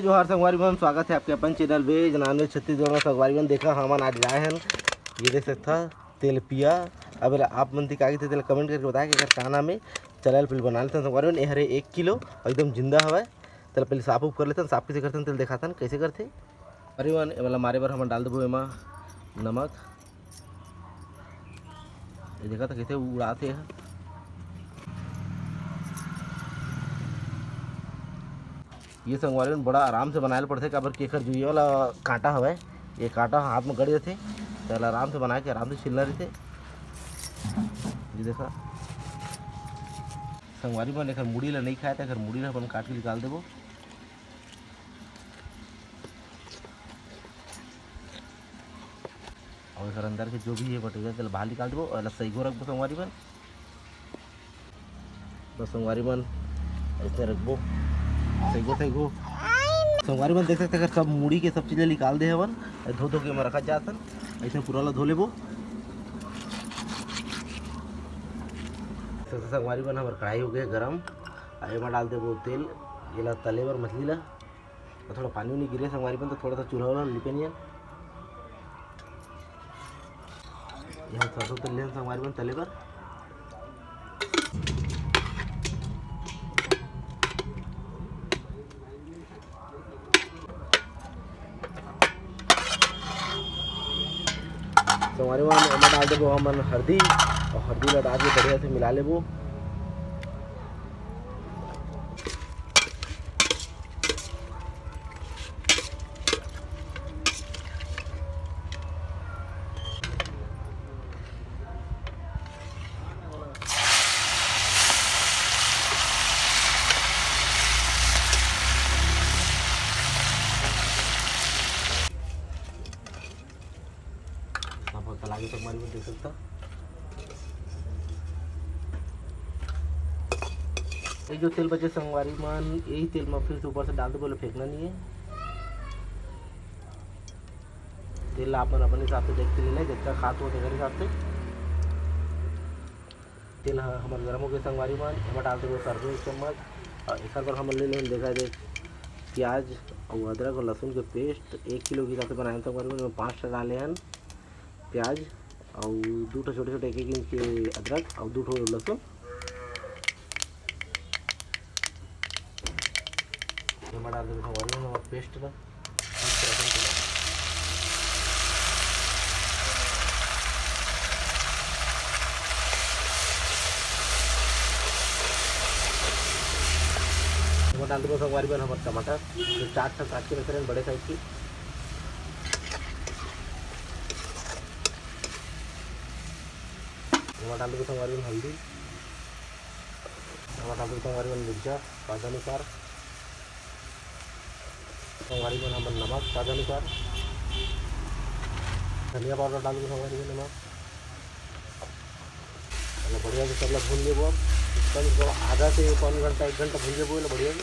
जोहार संगवारी बहन, स्वागत है आपके अपन चैनल वेज नॉनवेज छत्तीसगढ़ में। संगवारी बहन देखा हमन आज लाए हैं, ये देख सकता तेल पिया। अब आप मन दिखा थे तेल कमेंट करके बताया कि का नाम है। चल पहले बना लेते हैं संगवारी बहन। ये हरे 1 किलो एकदम जिंदा हवा। चल पहले साफ उफ कर लेते हैं। साफ कैसे करते हैं तेल दिखाते हैं कैसे करते संगवारी बहन। ये वाला मारे बार हम डाल देबो एमा नमक। ये देखा था कैसे उड़ाते हैं। ये संगवारी में बड़ा आराम से बनाए पड़ते काबर कि एकर जुइया वाला कांटा हवे। ये कांटा हाथ में गड़ जाते तो आराम से बना के आराम से छिलना रहते। ये देखा संगवारी में एकर मुड़ी ला नहीं खाए तो एकर मुड़ी ला अपन काट के निकाल देबो। और एकर अंदर के जो भी है बटेगा तेल बाहर निकाल देबो और सही गो रखबो संगवारी बन। बस संगवारी बन ऐसे रखबो सही गो संगवारी बन। देख सकते अगर सब मुड़ी के सब चीज़ें निकाल दे हवन धो धो के में रखा जातन। ऐसे पूरा ला धो लेबो। संगवारी बन हमार कढ़ाई हो गया गरम। एमा डाल देबो तेल। ये ला तले बर मछली ला और थोड़ा पानी नहीं गिरे संगवारी बन तो थोड़ा सा चूल्हा वाला लिपे नहीं। यहाँ सरसों तेल ले संगवारी बन तले पर। संगवारी बन एमा डाल देबो हमन हल्दी और हल्दी ला डाल के बढ़िया से मिला लेबो। तला के संगवारी में देख सकता ये जो तेल बचे संगवारी मन यही तेल में फिर से ऊपर से डाल दो। बोले फेंकना नहीं है। तेल आप अपने हिसाब से देख के ले लें जितना खाते हो तेरे हिसाब से। तेल हमारे गर्म हो गए संगवारी मन। हम डाल देंगे सरसों 1 चम्मच और एक बार हम ले लें देखा दे प्याज और अदरक और लहसुन के पेस्ट 1 किलो के हिसाब से बनाए संगवारी मन। 5 डाले हैं प्याज और 2 छोटे छोटे 1 इंच के अदरक और 2 लहसुन। डाल देंगे पेस्ट का डाल देंगे संगवारी बन हमारे टमाटर जो 4 काट के रख रहे हैं बड़े साइज की। डाल देंगे संगवारी में हल्दी। डाल देंगे संगवारी में मिर्चा स्वाद अनुसार। संगवारी में हम नमक स्वाद अनुसार। धनिया पाउडर डाल देंगे संगवारी में नमक। बढ़िया से सब लोग भून लेबो। कम आधा से 1 घंटा 1 घंटा भून लेबो बढ़िया से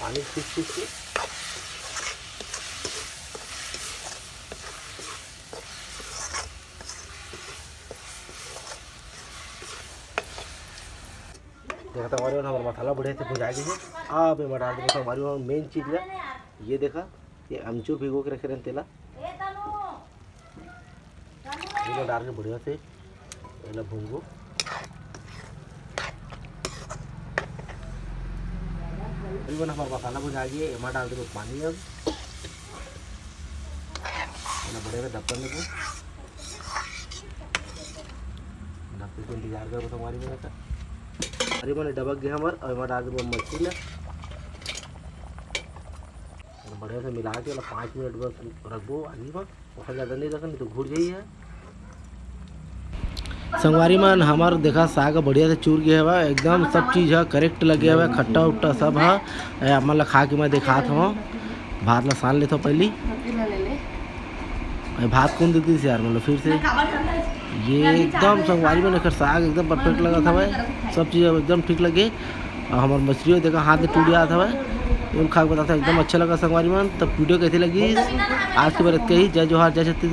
पानी खींच के। देखा हमारे हमारा मसाला बढ़िया से भुजा गई है। अब ये डाल देंगे हमारी मेन चीज़ है। ये देखा ये अमचूर भिगो के रखे रहते तेला ये डाल के बढ़िया से ये भूंगो। हमारा मसाला भुजा गया। एमा डाल देंगे पानी। अब बढ़िया से ढक्कन देंगे। ढक्कन को इंतजार करो हमारी में का अरे मैंने डबक गया हमारे और मैं डाल दूँगा मछली बढ़िया से मिला के 5 मिनट बस रखबो। आगे में बहुत ज़्यादा नहीं रखा नहीं तो घुट जाइए। संगवारी मन हमार देखा साग बढ़िया से चूर गया हुआ एकदम सब चीज़ है करेक्ट लगे हुआ खट्टा उट्टा सब है। आप मतलब खा के मैं दिखात हूँ। भात ला सान लेता पहली भात कौन देती थी यार मतलब फिर से ये एकदम संगवारी में लेकर साग एकदम परफेक्ट लगा था भाई। सब चीज़ एकदम ठीक लगे। और हमारे मछली देखा हाथ में टूट गया था भाई। खा के बताता एकदम अच्छा लगा संगवारी में। तब वीडियो कैसी लगी आज की बात कही। जय जोहार जय छत्तीसगढ़।